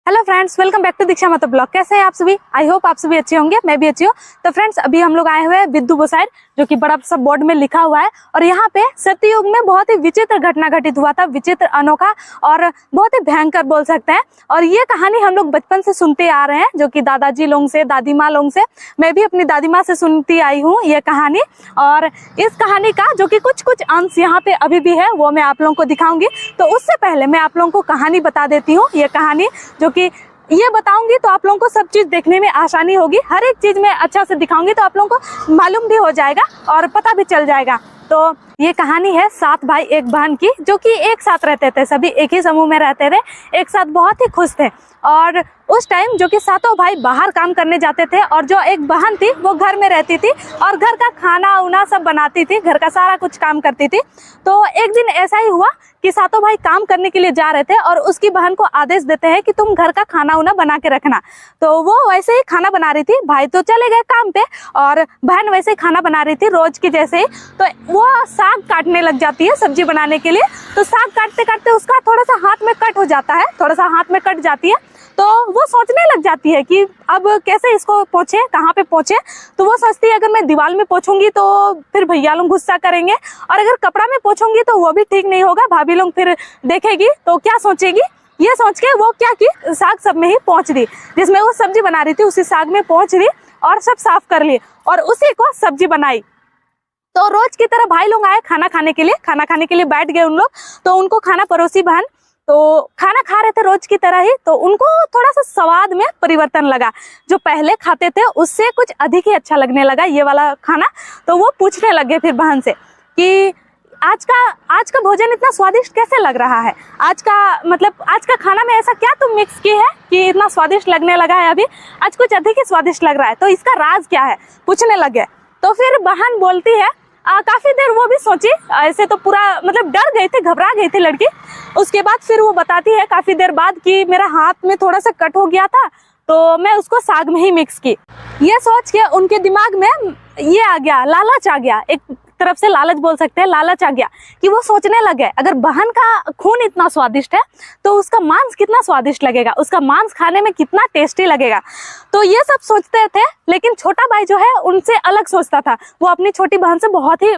Hello friends, welcome back to Diksha Mahato blog. कैसे हैं आप सभी? आई होप आप सभी अच्छे होंगे, मैं भी अच्छी हूँ। तो फ्रेंड्स, अभी हम लोग आए हुए हैं विद्यु बोसाइड, जो कि बड़ा सा बोर्ड में लिखा हुआ है। और यहाँ पे सत्ययुग में बहुत ही विचित्र घटना घटित हुआ था, विचित्र, अनोखा और बहुत ही भयंकर बोल सकते हैं। और ये कहानी हम लोग बचपन से सुनते आ रहे हैं, जो कि दादाजी लोगों से, दादी माँ लोगों से, मैं भी अपनी दादी माँ से सुनती आई हूँ ये कहानी। और इस कहानी का जो कि कुछ कुछ अंश यहाँ पे अभी भी है, वो मैं आप लोगों को दिखाऊंगी। तो उससे पहले मैं आप लोगों को कहानी बता देती हूँ। ये कहानी जो कि ये बताऊंगी तो आप लोगों को सब चीज देखने में आसानी होगी, हर एक चीज में अच्छा से दिखाऊंगी तो आप लोगों को मालूम भी हो जाएगा और पता भी चल जाएगा। तो ये कहानी है 7 भाई 1 बहन की, जो कि एक साथ रहते थे, सभी एक ही समूह में रहते थे, एक साथ बहुत ही खुश थे। और उस टाइम जो कि सातों भाई बाहर काम करने जाते थे और जो एक बहन थी वो घर में रहती थी और घर का खाना उना सब बनाती थी, घर का सारा कुछ काम करती थी। तो एक दिन ऐसा ही हुआ कि सातों भाई काम करने के लिए जा रहे थे और उसकी बहन को आदेश देते हैं कि तुम घर का खाना उना बना के रखना। तो वो वैसे ही खाना बना रही थी, भाई तो चले गए काम पे और बहन वैसे ही खाना बना रही थी रोज की जैसे ही। तो वो साग काटने लग जाती है सब्जी बनाने के लिए। तो साग काटते काटते उसका थोड़ा सा हाथ में कट हो जाता है, थोड़ा सा हाथ में कट जाती है। तो वो सोचने लग जाती है कि अब कैसे इसको पोंछे, कहाँ पे पोंछे। तो वो सोचती है अगर मैं दीवार में पोंछूंगी तो फिर भैया लोग गुस्सा करेंगे, और अगर कपड़ा में पोंछूंगी तो वो भी ठीक नहीं होगा, भाभी लोग फिर देखेगी तो क्या सोचेगी। ये सोच के वो क्या की साग सब में ही पोंछ दी, जिसमें वो सब्जी बना रही थी उसी साग में पोंछ दी और सब साफ कर लिए और उसी को सब्जी बनाई। तो रोज की तरह भाई लोग आए खाना खाने के लिए बैठ गए उन लोग। तो उनको खाना परोसी बहन, तो खाना खा रहे थे रोज की तरह ही। तो उनको थोड़ा सा स्वाद में परिवर्तन लगा, जो पहले खाते थे उससे कुछ अधिक ही अच्छा लगने लगा ये वाला खाना। तो वो पूछने लगे फिर बहन से कि आज का भोजन इतना स्वादिष्ट कैसे लग रहा है, आज का खाना में ऐसा क्या तुम मिक्स की है कि इतना स्वादिष्ट लगने लगा है, अभी आज कुछ अधिक ही स्वादिष्ट लग रहा है, तो इसका राज क्या है, पूछने लगे। तो फिर बहन बोलती है, काफी देर वो भी सोची, ऐसे तो पूरा डर गई थी, घबरा गई थी लड़की। उसके बाद फिर वो बताती है काफी देर बाद कि मेरा हाथ में थोड़ा सा कट हो गया था तो मैं उसको साग में ही मिक्स की। ये सोच के उनके दिमाग में ये आ गया, लालच आ गया, एक तरफ से लालच बोल सकते हैं, लालच आ गया कि वो सोचने लगे अगर बहन का खून इतना स्वादिष्ट है तो उसका मांस कितना स्वादिष्ट लगेगा, उसका मांस खाने में कितना टेस्टी लगेगा। तो ये सब सोचते थे, लेकिन छोटा भाई जो है उनसे अलग सोचता था। वो अपनी छोटी बहन से बहुत ही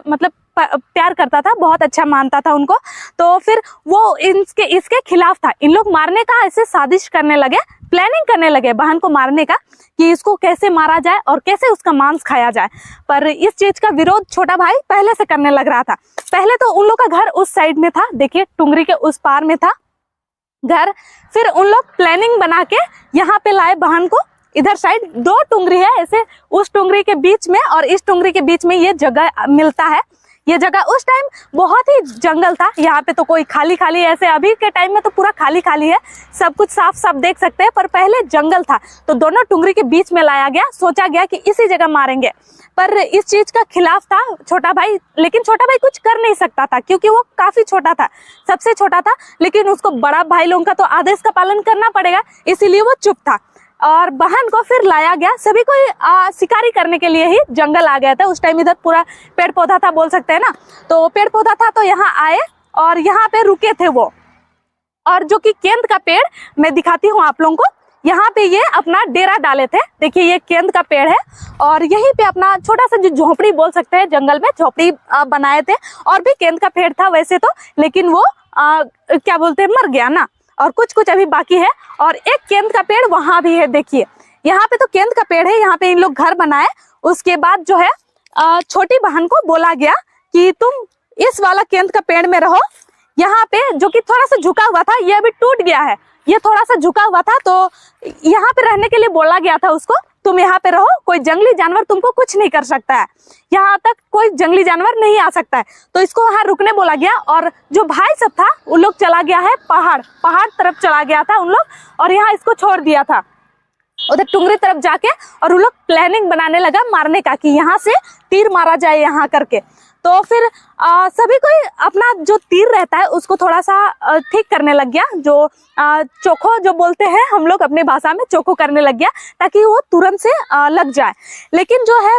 प्यार करता था, बहुत अच्छा मानता था उनको। तो फिर वो इसके खिलाफ था, इन लोग मारने का ऐसे साजिश करने लगे, प्लानिंग करने लगे बहन को मारने का कि इसको कैसे मारा जाए और कैसे उसका मांस खाया जाए। पर इस चीज का विरोध छोटा भाई पहले से करने लग रहा था। पहले तो उन लोग का घर उस साइड में था, देखिए टुंगरी के उस पार में था घर। फिर उन लोग प्लानिंग बना के यहाँ पे लाए बहन को। इधर साइड 2 टुंगरी है, ऐसे उस टुंगरी के बीच में और इस टुंगरी के बीच में ये जगह मिलता है। ये जगह उस टाइम बहुत ही जंगल था, यहाँ पे तो कोई खाली ऐसे, अभी के टाइम में तो पूरा खाली है, सब कुछ साफ साफ देख सकते हैं, पर पहले जंगल था। तो दोनों टुंगरी के बीच में लाया गया, सोचा गया कि इसी जगह मारेंगे। पर इस चीज का खिलाफ था छोटा भाई, लेकिन छोटा भाई कुछ कर नहीं सकता था क्योंकि वो काफी छोटा था, सबसे छोटा था। लेकिन उसको बड़ा भाई लोगों का तो आदेश का पालन करना पड़ेगा, इसीलिए वो चुप था। और बहन को फिर लाया गया, सभी को शिकारी करने के लिए ही जंगल आ गया था। उस टाइम इधर पूरा पेड़ पौधा था बोल सकते हैं ना, तो पेड़ पौधा था। तो यहाँ आए और यहाँ पे रुके थे वो, और जो कि केंद का पेड़ मैं दिखाती हूँ आप लोगों को, यहाँ पे ये अपना डेरा डाले थे। देखिए ये केंद का पेड़ है और यहीं पे अपना छोटा सा जो झोपड़ी बोल सकते हैं, जंगल में झोपड़ी बनाए थे। और भी केंद का पेड़ था वैसे तो, लेकिन वो क्या बोलते हैं, मर गया ना, और कुछ अभी बाकी है। और एक केंद का पेड़ वहां भी है, देखिए यहाँ पे तो केंद का पेड़ है, यहाँ पे इन लोग घर बनाए। उसके बाद जो है छोटी बहन को बोला गया कि तुम इस वाला केंद का पेड़ में रहो। यहाँ पे जो कि थोड़ा सा झुका हुआ था, ये अभी टूट गया है, ये थोड़ा सा झुका हुआ था, तो यहाँ पे रहने के लिए बोला गया था उसको, तुम यहाँ पे रहो, कोई जंगली जानवर तुमको कुछ नहीं कर सकता है, यहाँ तक कोई जंगली जानवर नहीं आ सकता है। तो इसको वहां रुकने बोला गया। और जो भाई सब था उन लोग चला गया है पहाड़ तरफ चला गया था उन लोग, और यहाँ इसको छोड़ दिया था उधर टुंगरी तरफ जाके। और उन लोग प्लानिंग बनाने लगा मारने का कि यहाँ से तीर मारा जाए यहाँ करके। तो फिर सभी कोई अपना जो तीर रहता है उसको थोड़ा सा ठीक करने लग गया, जो चोखो जो बोलते हैं हम लोग अपनी भाषा में, चोखो करने लग गया ताकि वो तुरंत से लग जाए। लेकिन जो है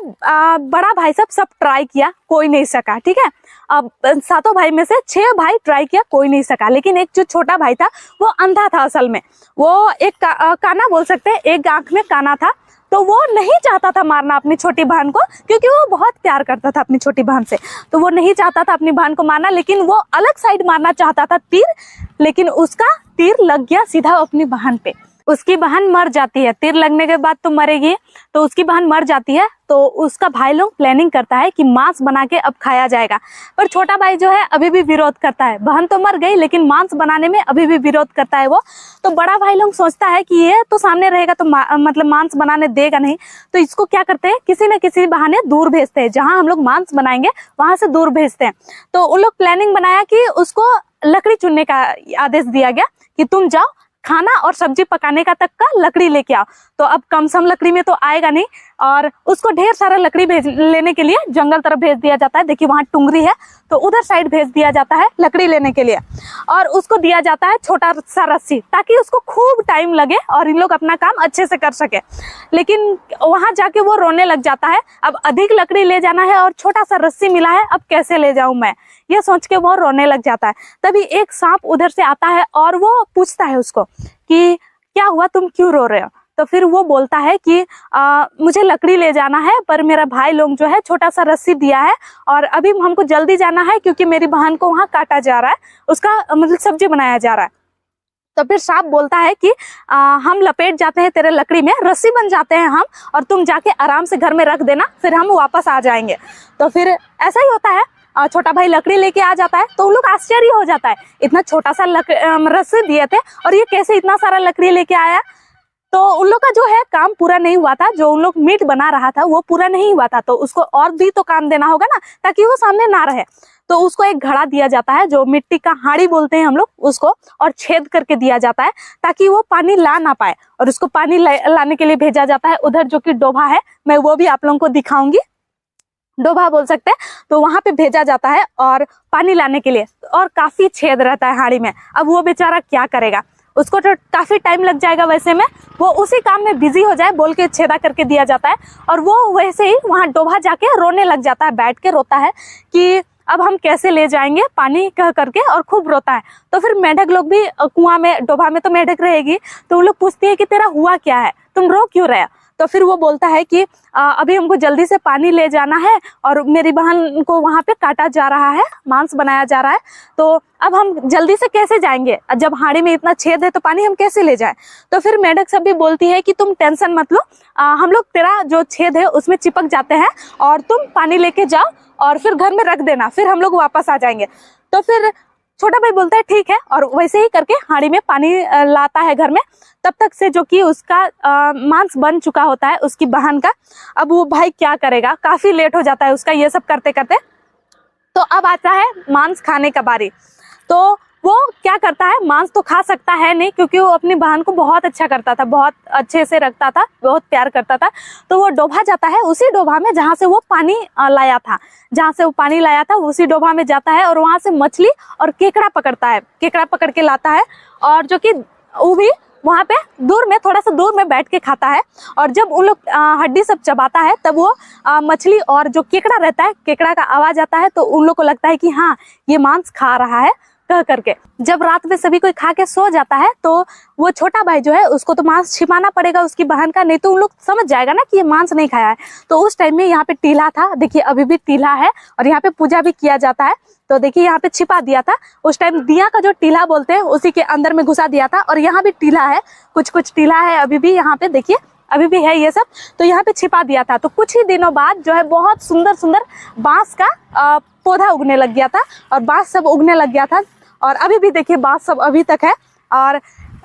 बड़ा भाई सब ट्राई किया, कोई नहीं सका। ठीक है, अब 7 भाई में से 6 भाई ट्राई किया, कोई नहीं सका। लेकिन एक जो छोटा भाई था वो अंधा था, असल में वो एक काना बोल सकते हैं, एक आंख में काना था। तो वो नहीं चाहता था मारना अपनी छोटी बहन को, क्योंकि वो बहुत प्यार करता था अपनी छोटी बहन से। तो वो नहीं चाहता था अपनी बहन को मारना, लेकिन वो अलग साइड मारना चाहता था तीर, लेकिन उसका तीर लग गया सीधा अपनी बहन पे। उसकी बहन मर जाती है, तीर लगने के बाद तो मरेगी, तो उसकी बहन मर जाती है। तो उसका भाई लोग प्लानिंग करता है कि मांस बना के अब खाया जाएगा, पर छोटा भाई जो है अभी भी विरोध करता है। बहन तो मर गई लेकिन मांस बनाने में अभी भी विरोध करता है वो। तो बड़ा भाई लोग सोचता है कि ये तो सामने रहेगा तो मतलब मांस बनाने देगा नहीं, तो इसको क्या करते हैं, किसी न किसी बहाने दूर भेजते हैं, जहां हम लोग मांस बनाएंगे वहां से दूर भेजते हैं। तो उन लोग प्लानिंग बनाया कि उसको लकड़ी चुनने का आदेश दिया गया कि तुम जाओ खाना और सब्जी पकाने का तक का लकड़ी लेके आओ। तो अब कम सम लकड़ी में तो आएगा नहीं, और उसको ढेर सारा लकड़ी लेने के लिए जंगल तरफ भेज दिया जाता है। देखिए वहां टुंगरी है, तो उधर साइड भेज दिया जाता है लकड़ी लेने के लिए, और उसको दिया जाता है छोटा सा रस्सी, ताकि उसको खूब टाइम लगे और इन लोग अपना काम अच्छे से कर सके। लेकिन वहां जाके वो रोने लग जाता है, अब अधिक लकड़ी ले जाना है और छोटा सा रस्सी मिला है, अब कैसे ले जाऊं मैं, ये सोच के वो रोने लग जाता है। तभी एक सांप उधर से आता है और वो पूछता है उसको कि क्या हुआ, तुम क्यों रो रहे हो। तो फिर वो बोलता है कि मुझे लकड़ी ले जाना है, पर मेरा भाई लोग जो है छोटा सा रस्सी दिया है और अभी हमको जल्दी जाना है, क्योंकि मेरी बहन को वहां काटा जा रहा है, उसका मतलब सब्जी बनाया जा रहा है। तो फिर सांप बोलता है कि हम लपेट जाते हैं तेरे लकड़ी में, रस्सी बन जाते हैं हम, और तुम जाके आराम से घर में रख देना, फिर हम वापस आ जाएंगे। तो फिर ऐसा ही होता है, छोटा भाई लकड़ी लेके आ जाता है। तो उन लोग आश्चर्य हो जाता है, इतना छोटा सा रस्सी दिए थे और ये कैसे इतना सारा लकड़ी लेके आया। तो उन लोग का जो है काम पूरा नहीं हुआ था, जो उन लोग मीट बना रहा था वो पूरा नहीं हुआ था, तो उसको और भी तो काम देना होगा ना, ताकि वो सामने ना रहे। तो उसको एक घड़ा दिया जाता है, जो मिट्टी का हाड़ी बोलते हैं हम लोग उसको, और छेद करके दिया जाता है ताकि वो पानी ला ना पाए, और उसको पानी लाने के लिए भेजा जाता है उधर, जो कि डोभा है, मैं वो भी आप लोगों को दिखाऊंगी, डोभा बोल सकते हैं। तो वहां पे भेजा जाता है और पानी लाने के लिए, और काफी छेद रहता है हाड़ी में। अब वो बेचारा क्या करेगा, उसको तो काफी टाइम लग जाएगा, वैसे में वो उसी काम में बिजी हो जाए बोल के छेदा करके दिया जाता है, और वो वैसे ही वहां डोभा जाके रोने लग जाता है, बैठ के रोता है कि अब हम कैसे ले जाएंगे पानी, कह करके, और खूब रोता है। तो फिर मेढक लोग भी कुआं में, डोभा में तो मेढक रहेगी, तो वो लोग पूछती है कि तेरा हुआ क्या है, तुम रो क्यों रहे। तो फिर वो बोलता है कि अभी हमको जल्दी से पानी ले जाना है और मेरी बहन को वहां पे काटा जा रहा है, मांस बनाया जा रहा है, तो अब हम जल्दी से कैसे जाएंगे, जब हाड़ी में इतना छेद है तो पानी हम कैसे ले जाएं। तो फिर मेढक सब भी बोलती है कि तुम टेंशन मत लो, हम लोग तेरा जो छेद है उसमें चिपक जाते हैं और तुम पानी लेके जाओ और फिर घर में रख देना, फिर हम लोग वापस आ जाएंगे। तो फिर छोटा भाई बोलता है ठीक है, और वैसे ही करके हाड़ी में पानी लाता है घर में। तब तक से जो कि उसका मांस बन चुका होता है उसकी बहन का। अब वो भाई क्या करेगा, काफी लेट हो जाता है उसका ये सब करते करते। तो अब आता है मांस खाने का बारी। तो वो क्या करता है, मांस तो खा सकता है नहीं, क्योंकि वो अपनी बहन को बहुत अच्छा करता था, बहुत अच्छे से रखता था, बहुत प्यार करता था। तो वो डोभा जाता है, उसी डोभा में जहाँ से वो पानी लाया था, जहाँ से वो पानी लाया था उसी डोभा में जाता है, और वहां से मछली और केकड़ा पकड़ता है, केकड़ा पकड़ के लाता है, और जो कि वो भी वहां पे दूर में, थोड़ा सा दूर में बैठ के खाता है। और जब उन लोग हड्डी सब चबाता है, तब वो मछली और जो केकड़ा रहता है, केकड़ा का आवाज आता है, तो उन लोग को लगता है कि हाँ ये मांस खा रहा है, कह करके। जब रात में सभी कोई खा के सो जाता है, तो वो छोटा भाई जो है उसको तो मांस छिपाना पड़ेगा उसकी बहन का, नहीं तो उन लोग समझ जाएगा ना कि ये मांस नहीं खाया है। तो उस टाइम में यहाँ पे टीला था, देखिए अभी भी टीला है, और यहाँ पे पूजा भी किया जाता है। तो देखिए यहाँ पे छिपा दिया था, उस टाइम दिया का जो टीला बोलते हैं उसी के अंदर में घुसा दिया था, और यहाँ भी टीला है, कुछ कुछ टीला है अभी भी यहाँ पे, देखिए अभी भी है ये सब। तो यहाँ पे छिपा दिया था। तो कुछ ही दिनों बाद जो है बहुत सुंदर सुंदर बांस का पौधा उगने लग गया था, और बांस सब उगने लग गया था, और अभी भी देखिए बांस सब अभी तक है, और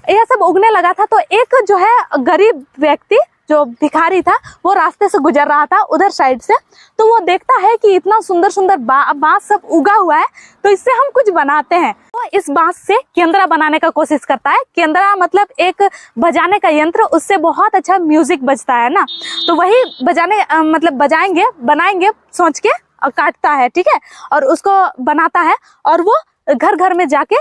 यह सब उगने लगा था। तो एक जो है गरीब व्यक्ति, जो भिखारी था, वो रास्ते से गुजर रहा था उधर साइड से। तो वो देखता है कि इतना सुंदर सुंदर बांस सब उगा हुआ है, तो इससे हम कुछ बनाते हैं। तो इस बांस से केंद्रा बनाने का कोशिश करता है। केंद्रा मतलब एक बजाने का यंत्र, उससे बहुत अच्छा म्यूजिक बजता है ना, तो वही बजाने मतलब बजाएंगे, बनाएंगे सोच के काटता है, ठीक है, और उसको बनाता है और वो घर घर में जाके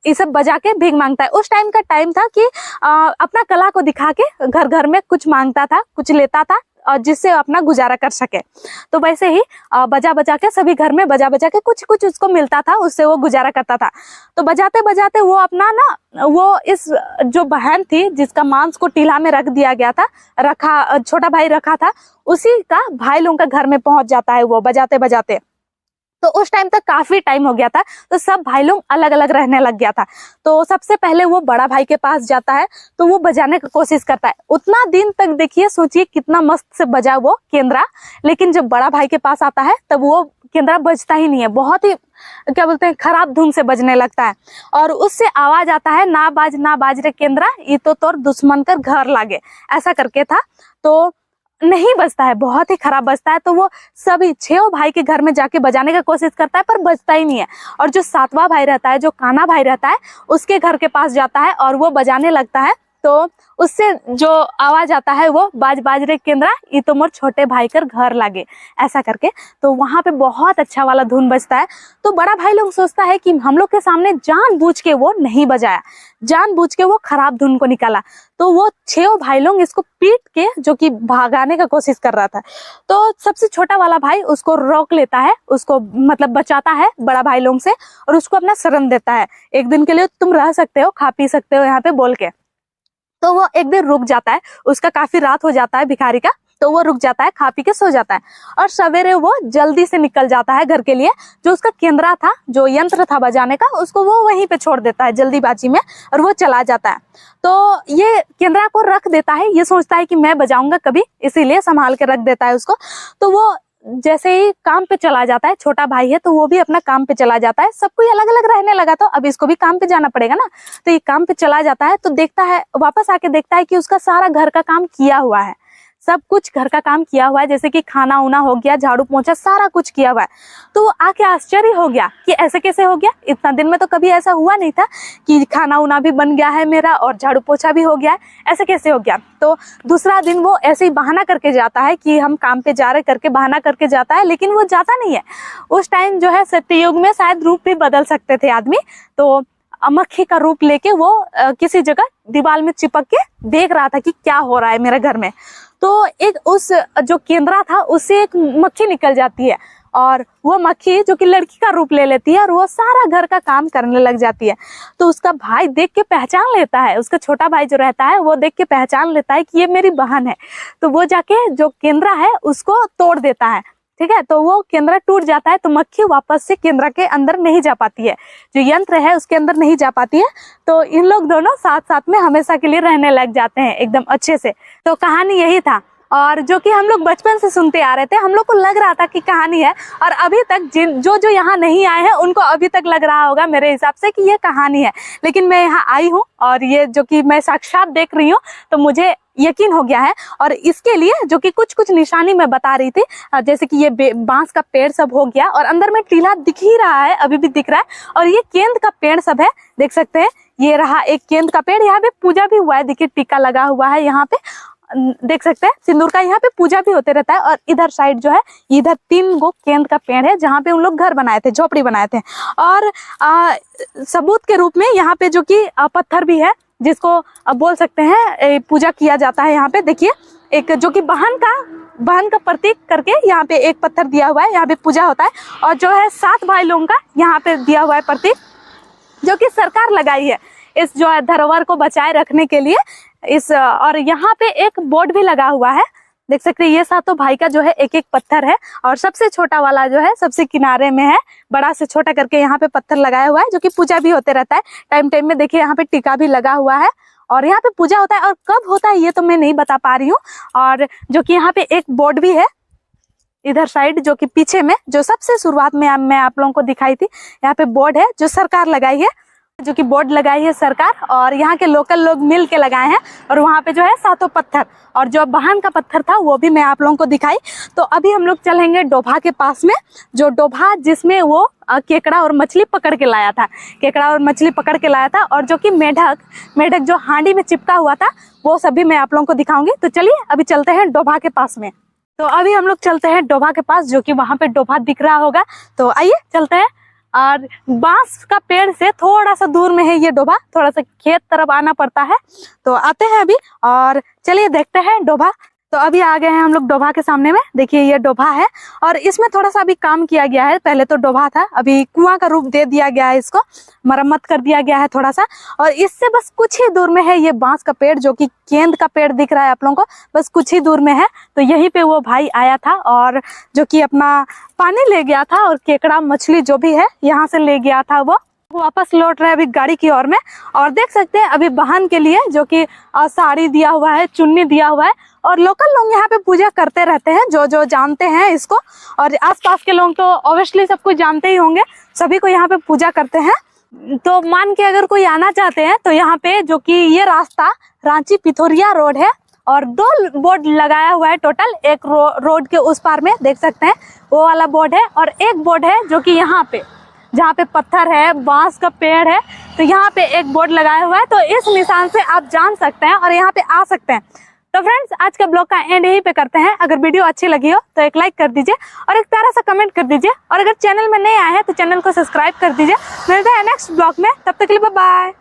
ये सब बजा के भीख मांगता है। उस टाइम का टाइम था कि अपना कला को दिखा के घर घर में कुछ मांगता था, कुछ लेता था, और जिससे अपना गुजारा कर सके। तो वैसे ही बजा बजा के सभी घर में बजा बजा के कुछ कुछ उसको मिलता था, उससे वो गुजारा करता था। तो बजाते बजाते वो अपना ना, वो इस जो बहन थी जिसका मांस को टीला में रख दिया गया था, रखा, छोटा भाई रखा था, उसी का भाई लोगों का घर में पहुंच जाता है वो बजाते बजाते। तो उस टाइम तक काफी टाइम हो गया था, तो सब भाई लोग अलग अलग रहने लग गया था। तो सबसे पहले वो बड़ा भाई के पास जाता है, तो वो बजाने की कोशिश करता है। उतना दिन तक देखिए, सोचिए कितना मस्त से बजा वो केंद्रा, लेकिन जब बड़ा भाई के पास आता है तब वो केंद्रा बजता ही नहीं है, बहुत ही क्या बोलते हैं खराब धुन से बजने लगता है। और उससे आवाज आता है, ना बाज रे केंद्रा, ये तो तोर दुश्मन कर घर लागे, ऐसा करके था। तो नहीं बजता है, बहुत ही खराब बजता है। तो वो सभी 6 भाई के घर में जाके बजाने की कोशिश करता है, पर बजता ही नहीं है। और जो 7वां भाई रहता है, जो काना भाई रहता है, उसके घर के पास जाता है और वो बजाने लगता है। तो उससे जो आवाज आता है वो बाज रे केंद्रा, ये तो मोर छोटे भाई कर घर लागे, ऐसा करके। तो वहां पे बहुत अच्छा वाला धुन बजता है। तो बड़ा भाई लोग सोचता है कि हम लोग के सामने जानबूझ के वो नहीं बजाया, जानबूझ के वो खराब धुन को निकाला। तो वो 6 भाई लोग इसको पीट के जो कि भागाने का कोशिश कर रहा था। तो सबसे छोटा वाला भाई उसको रोक लेता है, उसको मतलब बचाता है बड़ा भाई लोग से, और उसको अपना शरण देता है, एक दिन के लिए तुम रह सकते हो, खा पी सकते हो यहाँ पे बोल के। तो वो एक दिन रुक जाता है, उसका काफी रात हो जाता है भिखारी का, तो वो रुक जाता है, खा पी के सो जाता है। और सवेरे वो जल्दी से निकल जाता है घर के लिए। जो उसका केंद्रा था, जो यंत्र था बजाने का, उसको वो वहीं पे छोड़ देता है जल्दीबाजी में, और वो चला जाता है। तो ये केंद्रा को रख देता है, ये सोचता है कि मैं बजाऊंगा कभी, इसीलिए संभाल के रख देता है उसको। तो वो जैसे ही काम पे चला जाता है, छोटा भाई है तो वो भी अपना काम पे चला जाता है, सब कोई अलग अलग रहने लगा, तो अब इसको भी काम पे जाना पड़ेगा ना। तो ये काम पे चला जाता है, तो देखता है, वापस आके देखता है कि उसका सारा घर का काम किया हुआ है, सब कुछ घर का काम किया हुआ है, जैसे कि खाना उना हो गया, झाड़ू पोंछा सारा कुछ किया हुआ है। तो वो आके आश्चर्य हो गया कि ऐसे कैसे हो गया, इतना दिन में तो कभी ऐसा हुआ नहीं था कि खाना उना भी बन गया है मेरा और झाड़ू पोंछा भी हो गया है, ऐसे कैसे हो गया। तो दूसरा दिन वो ऐसे ही बहाना करके जाता है कि हम काम पे जा रहे करके बहाना करके जाता है, लेकिन वो जाता नहीं है। उस टाइम जो है सत्ययुग में शायद रूप भी बदल सकते थे आदमी, तो मक्खी का रूप लेके वो किसी जगह दीवार में चिपक के देख रहा था कि क्या हो रहा है मेरे घर में। तो एक उस जो केंद्रा था उससे एक मक्खी निकल जाती है, और वो मक्खी जो कि लड़की का रूप ले लेती है और वो सारा घर का काम करने लग जाती है। तो उसका भाई देख के पहचान लेता है, उसका छोटा भाई जो रहता है वो देख के पहचान लेता है कि ये मेरी बहन है। तो वो जाके जो केंद्रा है उसको तोड़ देता है, ठीक है। तो वो केंद्रा टूट जाता है, तो मक्खी वापस से केंद्रा के अंदर नहीं जा पाती है, जो यंत्र है उसके अंदर नहीं जा पाती है। तो इन लोग दोनों साथ साथ में हमेशा के लिए रहने लग जाते हैं एकदम अच्छे से। तो कहानी यही था, और जो कि हम लोग बचपन से सुनते आ रहे थे, हम लोग को लग रहा था कि कहानी है, और अभी तक जो यहाँ नहीं आए हैं उनको अभी तक लग रहा होगा मेरे हिसाब से कि ये कहानी है। लेकिन मैं यहाँ आई हूँ और ये जो कि मैं साक्षात देख रही हूँ, तो मुझे यकीन हो गया है। और इसके लिए जो कि कुछ कुछ निशानी मैं बता रही थी, जैसे कि ये बांस का पेड़ सब हो गया, और अंदर में टीला दिख ही रहा है, अभी भी दिख रहा है। और ये केंद का पेड़ सब है, देख सकते हैं, ये रहा एक केंद का पेड़। यहाँ पे पूजा भी हुआ है, देखिए टीका लगा हुआ है, यहाँ पे देख सकते हैं सिंदूर का, यहाँ पे पूजा भी होते रहता है। और इधर साइड जो है, इधर 3 गो केंद का पेड़ है, जहाँ पे उन लोग घर बनाए थे, झोपड़ी बनाए थे। और सबूत के रूप में यहाँ पे जो कि पत्थर भी है, जिसको बोल सकते हैं पूजा किया जाता है। यहाँ पे देखिए एक जो कि बहन का प्रतीक करके यहाँ पे एक पत्थर दिया हुआ है, यहाँ पे पूजा होता है। और जो है 7 भाई लोगों का यहाँ पे दिया हुआ है प्रतीक, जो कि सरकार लगाई है इस जो है धरोहर को बचाए रखने के लिए। और यहाँ पे एक बोर्ड भी लगा हुआ है, देख सकते हैं। ये 7 भाई का जो है एक एक पत्थर है, और सबसे छोटा वाला जो है सबसे किनारे में है, बड़ा से छोटा करके यहाँ पे पत्थर लगाया हुआ है, जो कि पूजा भी होते रहता है टाइम टाइम में। देखिए यहाँ पे टीका भी लगा हुआ है, और यहाँ पे पूजा होता है। और कब होता है ये तो मैं नहीं बता पा रही हूँ। और जो कि यहाँ पे एक बोर्ड भी है इधर साइड, जो कि पीछे में, जो सबसे शुरुआत में मैं आप लोगों को दिखाई थी, यहाँ पे बोर्ड है जो सरकार लगाई है, जो कि बोर्ड लगाई है सरकार, और यहाँ के लोकल लोग मिल के लगाए हैं। और वहाँ पे जो है 7 पत्थर, और जो बहन का पत्थर था वो भी मैं आप लोगों को दिखाई। तो अभी हम लोग चलेंगे डोभा के पास में, जो डोभा जिसमें वो केकड़ा और मछली पकड़ के लाया था, केकड़ा और मछली पकड़ के लाया था। और जो कि मेढक जो हांडी में चिपका हुआ था, वो सभी मैं आप लोगों को दिखाऊंगी। तो चलिए अभी चलते हैं डोभा के पास में। तो अभी हम लोग चलते हैं डोभा के पास, जो कि वहां पे डोभा दिख रहा होगा। तो आइए चलते हैं। और बांस का पेड़ से थोड़ा सा दूर में है ये डोभा, थोड़ा सा खेत तरफ आना पड़ता है। तो आते हैं अभी और चलिए देखते हैं डोभा। तो अभी आ गए हैं हम लोग डोभा के सामने में। देखिए ये डोभा है और इसमें थोड़ा सा अभी काम किया गया है। पहले तो डोभा था, अभी कुआं का रूप दे दिया गया है, इसको मरम्मत कर दिया गया है थोड़ा सा। और इससे बस कुछ ही दूर में है ये बांस का पेड़, जो कि केंद का पेड़ दिख रहा है आप लोगों को, बस कुछ ही दूर में है। तो यहीं पे वो भाई आया था और जो कि अपना पानी ले गया था और केकड़ा मछली जो भी है यहाँ से ले गया था। वो वापस लौट रहे हैं अभी गाड़ी की ओर में। और देख सकते हैं अभी बहन के लिए जो कि साड़ी दिया हुआ है, चुन्नी दिया हुआ है। और लोकल लोग यहाँ पे पूजा करते रहते हैं, जो जो जानते हैं इसको। और आसपास के लोग तो ऑब्वियसली सब कुछ जानते ही होंगे, सभी को यहाँ पे पूजा करते हैं। तो मान के अगर कोई आना चाहते हैं तो यहाँ पे जो कि ये रास्ता रांची पिथौरिया रोड है और 2 बोर्ड लगाया हुआ है टोटल। एक रोड के उस पार में देख सकते हैं वो वाला बोर्ड है, और एक बोर्ड है जो कि यहाँ पे जहाँ पे पत्थर है, बांस का पेड़ है, तो यहाँ पे एक बोर्ड लगाया हुआ है। तो इस निशान से आप जान सकते हैं और यहाँ पे आ सकते हैं। तो फ्रेंड्स आज का ब्लॉग का एंड यहीं पे करते हैं। अगर वीडियो अच्छी लगी हो तो एक लाइक कर दीजिए और एक प्यारा सा कमेंट कर दीजिए। और अगर चैनल में नए आए हैं तो चैनल को सब्सक्राइब कर दीजिए। मिलते हैं नेक्स्ट ब्लॉग में, तब तक के लिए बाय बाय।